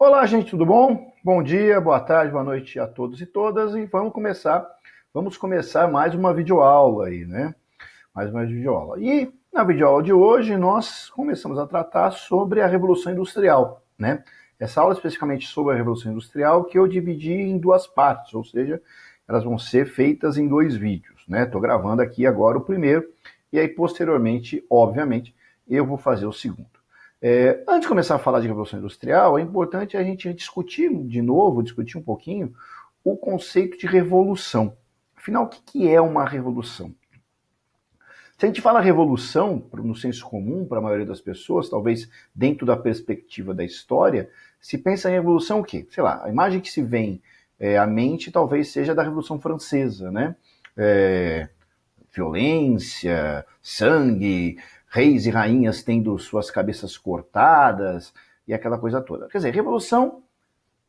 Olá, gente, tudo bom? Bom dia, boa tarde, boa noite a todos e todas. E vamos começar mais uma videoaula aí, né? Mais uma videoaula. E na videoaula de hoje nós começamos a tratar sobre a Revolução Industrial, né? Essa aula especificamente sobre a Revolução Industrial que eu dividi em duas partes, ou seja, elas vão ser feitas em dois vídeos, né? Estou gravando aqui agora o primeiro e aí posteriormente, obviamente, eu vou fazer o segundo. Antes de começar a falar de Revolução Industrial, é importante a gente discutir um pouquinho, o conceito de revolução. Afinal, o que é uma revolução? Se a gente fala revolução, no senso comum, para a maioria das pessoas, talvez dentro da perspectiva da história, se pensa em revolução o quê? Sei lá, a imagem que se vem à mente talvez seja da Revolução Francesa, né? Violência, sangue, reis e rainhas tendo suas cabeças cortadas e aquela coisa toda. Quer dizer, revolução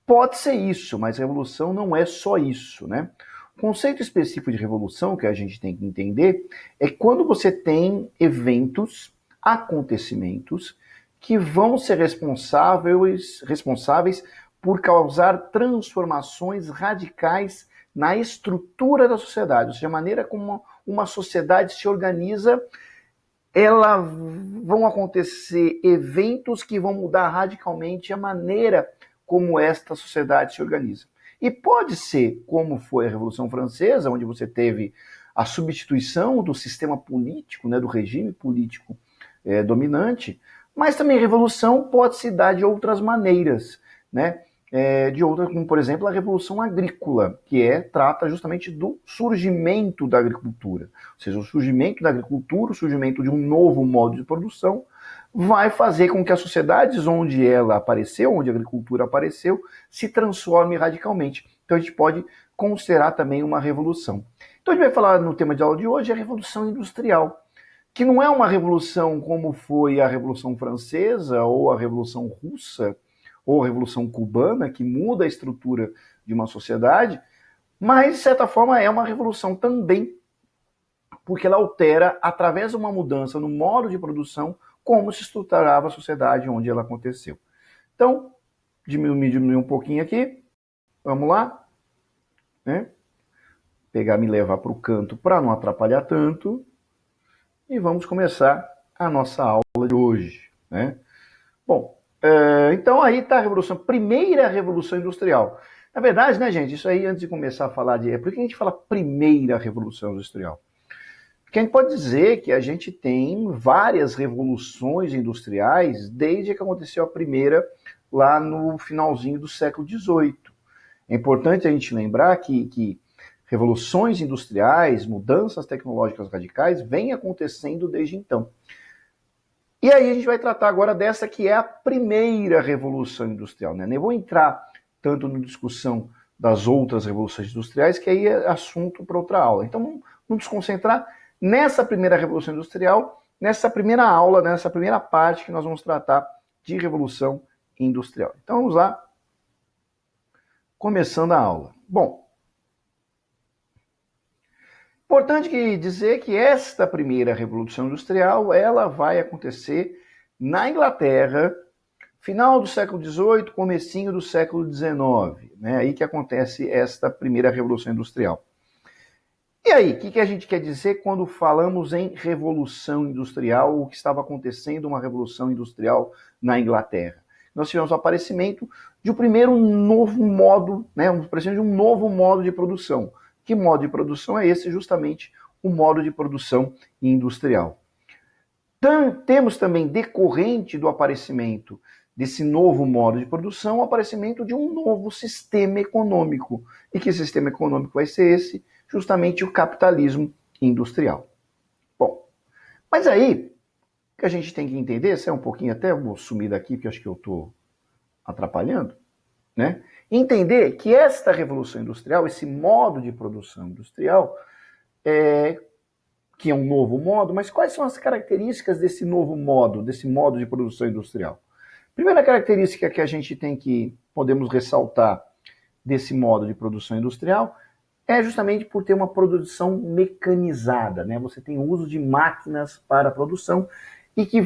pode ser isso, mas revolução não é só isso, né? O conceito específico de revolução que a gente tem que entender é quando você tem eventos, acontecimentos que vão ser responsáveis por causar transformações radicais na estrutura da sociedade, ou seja, a maneira como uma sociedade se organiza. Vão acontecer eventos que vão mudar radicalmente a maneira como esta sociedade se organiza. E pode ser, como foi a Revolução Francesa, onde você teve a substituição do sistema político, né, do regime político dominante, mas também a revolução pode se dar de outras maneiras, né? Como por exemplo a Revolução Agrícola, que trata justamente do surgimento da agricultura. Ou seja, o surgimento da agricultura, o surgimento de um novo modo de produção, vai fazer com que as sociedades onde ela apareceu, onde a agricultura apareceu, se transforme radicalmente. Então a gente pode considerar também uma revolução. Então a gente vai falar no tema de aula de hoje a Revolução Industrial, que não é uma revolução como foi a Revolução Francesa ou a Revolução Russa, ou a Revolução Cubana, que muda a estrutura de uma sociedade, mas, de certa forma, é uma revolução também, porque ela altera, através de uma mudança no modo de produção, como se estruturava a sociedade onde ela aconteceu. Então, diminuir um pouquinho aqui, vamos lá, né? Me levar para o canto para não atrapalhar tanto, e vamos começar a nossa aula de hoje, né? Bom, então aí está a primeira revolução industrial. Na verdade, né, gente, isso aí antes de começar a falar por que a gente fala primeira revolução industrial? Porque a gente pode dizer que a gente tem várias revoluções industriais desde que aconteceu a primeira lá no finalzinho do século XVIII. É importante a gente lembrar que revoluções industriais, mudanças tecnológicas radicais vêm acontecendo desde então. E aí a gente vai tratar agora dessa que é a primeira revolução industrial, né? Nem vou entrar tanto na discussão das outras revoluções industriais, que aí é assunto para outra aula. Então vamos nos concentrar nessa primeira revolução industrial, nessa primeira aula, nessa primeira parte que nós vamos tratar de revolução industrial. Então vamos lá, começando a aula. Bom, importante dizer que esta primeira revolução industrial ela vai acontecer na Inglaterra, final do século XVIII, comecinho do século XIX, né? Aí que acontece esta primeira revolução industrial. E aí, o que a gente quer dizer quando falamos em revolução industrial, o que estava acontecendo uma revolução industrial na Inglaterra? Nós tivemos o aparecimento de um primeiro novo modo, né? De um novo modo de produção. Que modo de produção é esse? Justamente o modo de produção industrial. Temos também, decorrente do aparecimento desse novo modo de produção, o aparecimento de um novo sistema econômico. E que sistema econômico vai ser esse? Justamente o capitalismo industrial. Bom, mas aí, o que a gente tem que entender, se é um pouquinho até, eu vou sumir daqui, porque acho que eu estou atrapalhando, né? Entender que esta revolução industrial, esse modo de produção industrial, que é um novo modo, mas quais são as características desse novo modo, desse modo de produção industrial? Primeira característica que a gente podemos ressaltar desse modo de produção industrial é justamente por ter uma produção mecanizada, né? Você tem o uso de máquinas para a produção e que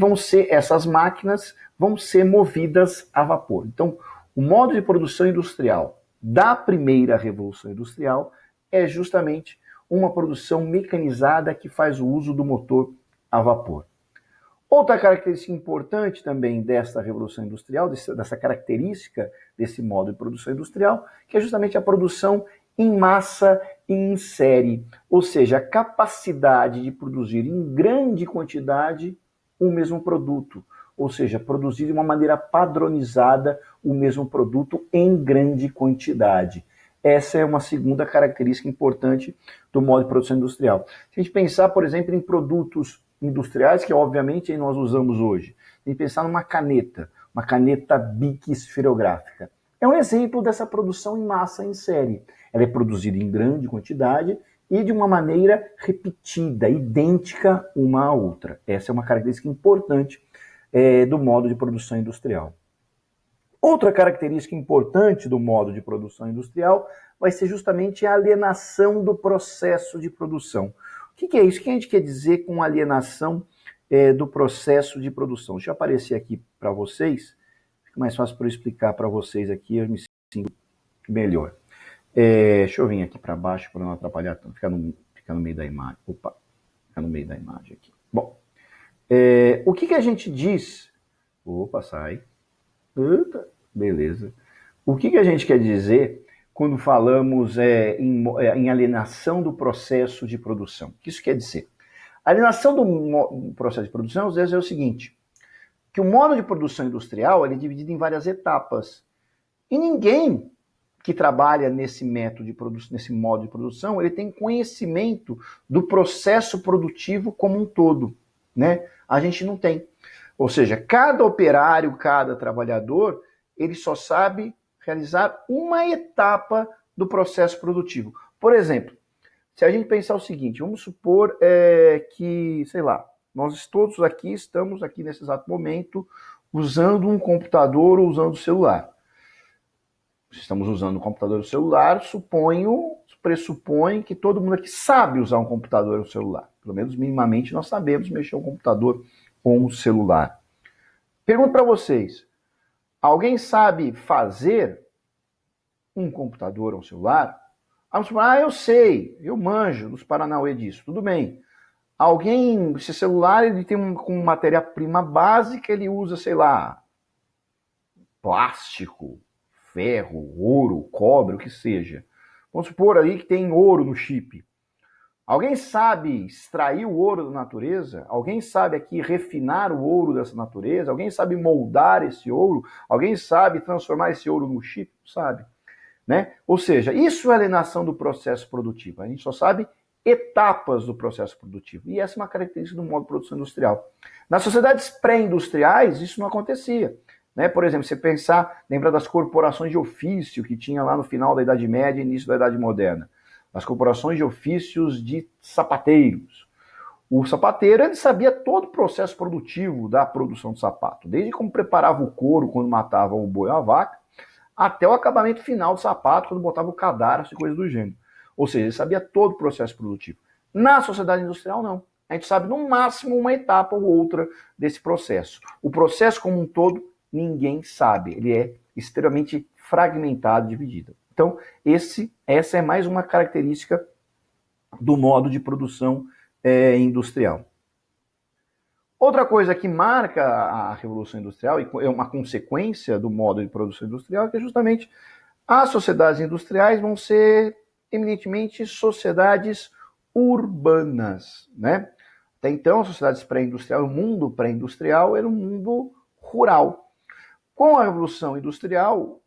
essas máquinas vão ser movidas a vapor. Então, O modo de produção industrial da primeira Revolução Industrial é justamente uma produção mecanizada que faz o uso do motor a vapor. Outra característica importante também desta Revolução Industrial, dessa característica desse modo de produção industrial, que é justamente a produção em massa e em série, ou seja, a capacidade de produzir em grande quantidade o mesmo produto, ou seja, produzir de uma maneira padronizada o mesmo produto em grande quantidade. Essa é uma segunda característica importante do modo de produção industrial. Se a gente pensar, por exemplo, em produtos industriais, que obviamente nós usamos hoje, tem que pensar numa caneta, uma caneta Bic esferográfica. É um exemplo dessa produção em massa em série. Ela é produzida em grande quantidade e de uma maneira repetida, idêntica uma à outra. Essa é uma característica importante do modo de produção industrial. Outra característica importante do modo de produção industrial vai ser justamente a alienação do processo de produção. O que é isso? O que a gente quer dizer com alienação do processo de produção? Deixa eu aparecer aqui para vocês, fica mais fácil para eu explicar para vocês aqui, eu me sinto melhor. Deixa eu vir aqui para baixo para não atrapalhar tanto, ficar no meio da imagem. Opa, fica no meio da imagem aqui. Bom, o que a gente diz? Opa, sai. Beleza. O que a gente quer dizer quando falamos em alienação do processo de produção? O que isso quer dizer? A alienação do processo de produção, às vezes, é o seguinte, que o modo de produção industrial ele é dividido em várias etapas. E ninguém que trabalha nesse método de produção, nesse modo de produção, ele tem conhecimento do processo produtivo como um todo, né? A gente não tem. Ou seja, cada operário, cada trabalhador, ele só sabe realizar uma etapa do processo produtivo. Por exemplo, se a gente pensar o seguinte, vamos supor que, sei lá, nós todos aqui estamos aqui nesse exato momento usando um computador ou usando o celular. Se estamos usando o computador ou o celular, pressupõe que todo mundo aqui sabe usar um computador ou um celular. Pelo menos minimamente nós sabemos mexer um computador ou um celular. Pergunto para vocês, alguém sabe fazer um computador ou um celular? Vamos falar, eu sei, eu manjo dos Paranauê disso, tudo bem. Alguém, esse celular, ele tem uma matéria-prima básica, ele usa, sei lá, plástico, ferro, ouro, cobre, o que seja. Vamos supor aí que tem ouro no chip. Alguém sabe extrair o ouro da natureza? Alguém sabe aqui refinar o ouro dessa natureza? Alguém sabe moldar esse ouro? Alguém sabe transformar esse ouro no chip? Sabe? Né? Ou seja, isso é alienação do processo produtivo. A gente só sabe etapas do processo produtivo. E essa é uma característica do modo de produção industrial. Nas sociedades pré-industriais, isso não acontecia. Né? Por exemplo, você pensar, lembra das corporações de ofício que tinha lá no final da Idade Média e início da Idade Moderna. As corporações de ofícios de sapateiros. O sapateiro ele sabia todo o processo produtivo da produção de sapato, desde como preparava o couro quando matava o boi ou a vaca, até o acabamento final do sapato, quando botava o cadarço e coisas do gênero. Ou seja, ele sabia todo o processo produtivo. Na sociedade industrial, não. A gente sabe no máximo uma etapa ou outra desse processo. O processo como um todo, ninguém sabe. Ele é extremamente fragmentado, dividido. Então, essa é mais uma característica do modo de produção industrial. Outra coisa que marca a Revolução Industrial, e é uma consequência do modo de produção industrial, é que justamente as sociedades industriais vão ser eminentemente sociedades urbanas, né? Até então, as sociedades pré-industriais, o mundo pré-industrial era um mundo rural. Com a Revolução Industrial,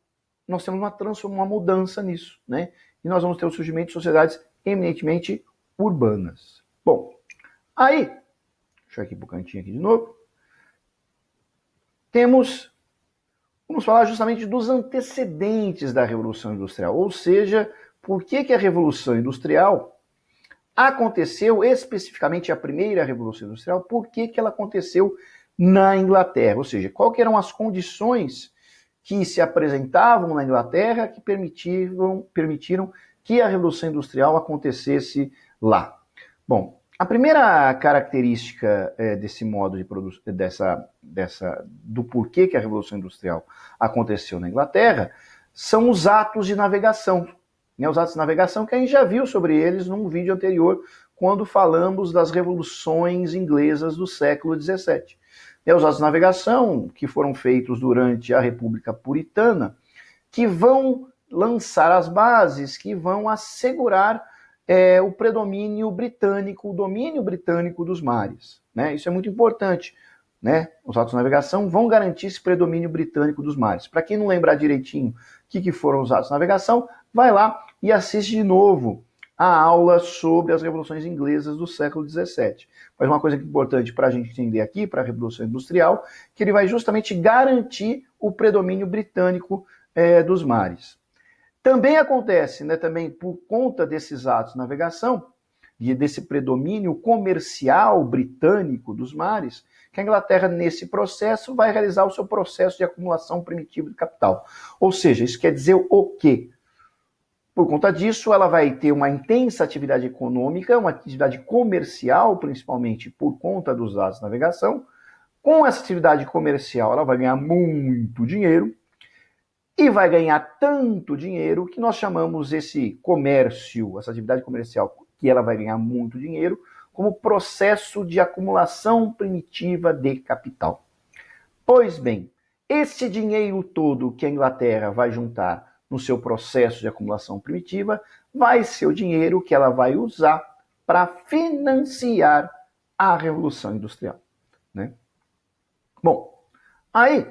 nós temos uma mudança nisso, né? E nós vamos ter o surgimento de sociedades eminentemente urbanas. Bom, aí, deixa eu ir aqui pro cantinho aqui de novo. Vamos falar justamente dos antecedentes da Revolução Industrial, ou seja, por que a Revolução Industrial aconteceu, especificamente a primeira Revolução Industrial, por que ela aconteceu na Inglaterra, ou seja, quais eram as condições que se apresentavam na Inglaterra que permitiram que a Revolução Industrial acontecesse lá. Bom, A primeira característica desse modo de produção, do porquê que a Revolução Industrial aconteceu na Inglaterra, são os atos de navegação. Né? Os atos de navegação que a gente já viu sobre eles num vídeo anterior, quando falamos das revoluções inglesas do século XVII. Os atos de navegação que foram feitos durante a República Puritana, que vão lançar as bases, que vão assegurar o predomínio britânico, o domínio britânico dos mares. Né? Isso é muito importante. Né? Os atos de navegação vão garantir esse predomínio britânico dos mares. Para quem não lembrar direitinho o que foram os atos de navegação, vai lá e assiste de novo a aula sobre as revoluções inglesas do século XVII. Mas uma coisa importante para a gente entender aqui, para a Revolução Industrial, que ele vai justamente garantir o predomínio britânico dos mares. Também acontece, né, também por conta desses atos de navegação e desse predomínio comercial britânico dos mares, que a Inglaterra, nesse processo, vai realizar o seu processo de acumulação primitiva de capital. Ou seja, isso quer dizer o quê? Por conta disso, ela vai ter uma intensa atividade econômica, uma atividade comercial, principalmente por conta dos atos de navegação. Com essa atividade comercial, ela vai ganhar muito dinheiro, e vai ganhar tanto dinheiro que nós chamamos esse comércio, essa atividade comercial, que ela vai ganhar muito dinheiro, como processo de acumulação primitiva de capital. Pois bem, esse dinheiro todo que a Inglaterra vai juntar no seu processo de acumulação primitiva vai ser o dinheiro que ela vai usar para financiar a Revolução Industrial. Né? Bom, aí,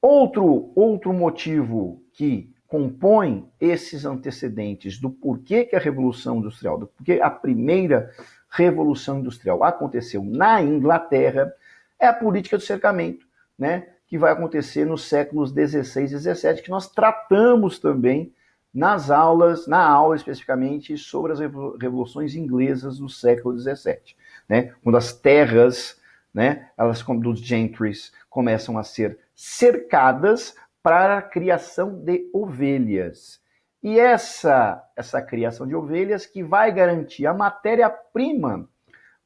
outro motivo que compõe esses antecedentes do porquê que a Revolução Industrial, do porquê a primeira Revolução Industrial aconteceu na Inglaterra, é a política do cercamento, né, que vai acontecer nos séculos XVI e XVII, que nós tratamos também na aula especificamente sobre as revoluções inglesas do século XVII, né, quando as terras, né, elas dos gentries começam a ser cercadas para a criação de ovelhas. E essa criação de ovelhas que vai garantir a matéria-prima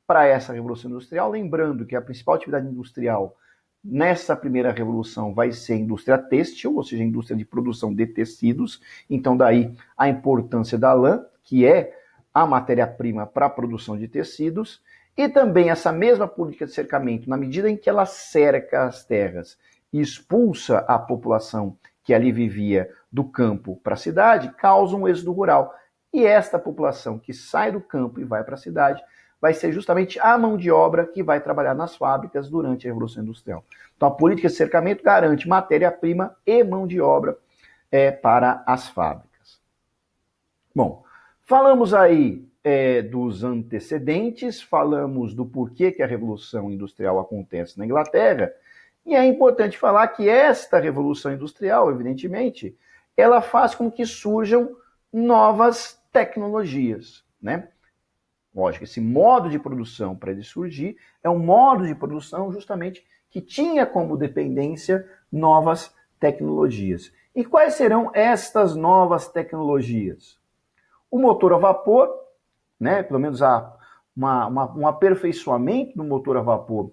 para essa Revolução Industrial, lembrando que a principal atividade industrial nessa primeira revolução vai ser a indústria têxtil, ou seja, a indústria de produção de tecidos, então daí a importância da lã, que é a matéria-prima para a produção de tecidos, e também essa mesma política de cercamento, na medida em que ela cerca as terras e expulsa a população que ali vivia do campo para a cidade, causa um êxodo rural. E esta população que sai do campo e vai para a cidade vai ser justamente a mão de obra que vai trabalhar nas fábricas durante a Revolução Industrial. Então a política de cercamento garante matéria-prima e mão de obra para as fábricas. Bom, falamos aí dos antecedentes, falamos do porquê que a Revolução Industrial acontece na Inglaterra, e é importante falar que esta Revolução Industrial, evidentemente, ela faz com que surjam novas tecnologias, né? Lógico, esse modo de produção, para ele surgir, é um modo de produção justamente que tinha como dependência novas tecnologias. E quais serão estas novas tecnologias? O motor a vapor, né? Pelo menos um aperfeiçoamento do motor a vapor,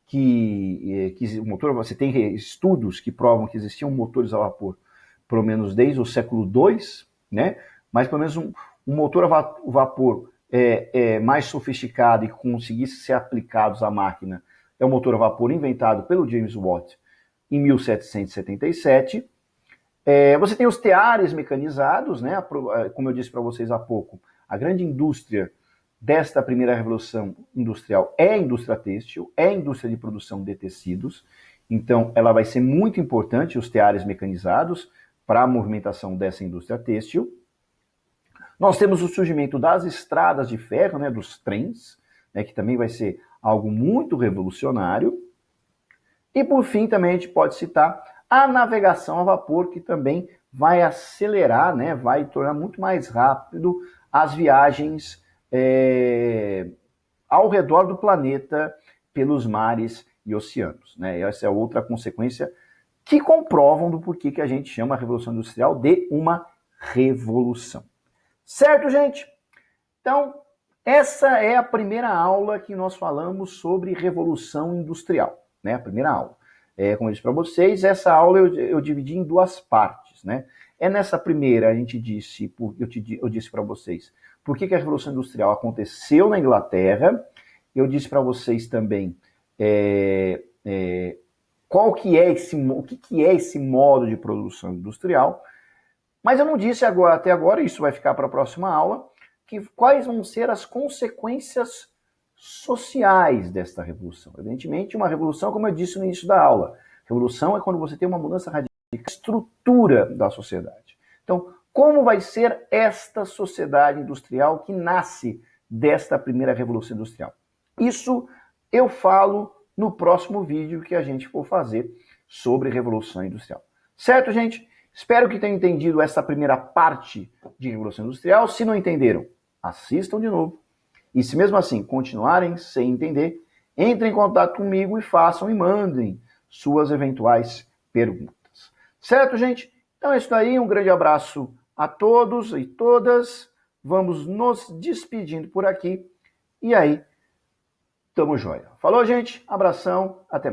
que o motor, você tem estudos que provam que existiam motores a vapor, pelo menos desde o século II, né? Mas pelo menos um motor a vapor mais sofisticado e que conseguisse ser aplicados à máquina é o motor a vapor inventado pelo James Watt em 1777. Você tem os teares mecanizados, né? Como eu disse para vocês há pouco, a grande indústria desta primeira revolução industrial é a indústria têxtil, é a indústria de produção de tecidos, então ela vai ser muito importante, os teares mecanizados, para a movimentação dessa indústria têxtil. Nós temos o surgimento das estradas de ferro, né, dos trens, né, que também vai ser algo muito revolucionário. E por fim também a gente pode citar a navegação a vapor, que também vai acelerar, né, vai tornar muito mais rápido as viagens ao redor do planeta pelos mares e oceanos. Né? Essa é outra consequência que comprovam do porquê que a gente chama a Revolução Industrial de uma revolução. Certo, gente? Então, Essa é a primeira aula que nós falamos sobre Revolução Industrial, né? A primeira aula. Como eu disse para vocês, essa aula eu dividi em duas partes, né? Nessa primeira a gente disse, eu disse para vocês, por que a Revolução Industrial aconteceu na Inglaterra. Eu disse para vocês também o que é esse modo de produção industrial. Mas eu não disse até agora, isso vai ficar para a próxima aula, quais vão ser as consequências sociais desta revolução. Evidentemente, uma revolução, como eu disse no início da aula, revolução é quando você tem uma mudança radical na estrutura da sociedade. Então, como vai ser esta sociedade industrial que nasce desta primeira revolução industrial? Isso eu falo no próximo vídeo que a gente for fazer sobre revolução industrial. Certo, gente? Espero que tenham entendido essa primeira parte de Revolução Industrial. Se não entenderam, assistam de novo. E se mesmo assim continuarem sem entender, entrem em contato comigo e mandem suas eventuais perguntas. Certo, gente? Então é isso aí. Um grande abraço a todos e todas. Vamos nos despedindo por aqui. E aí, tamo jóia. Falou, gente. Abração. Até mais.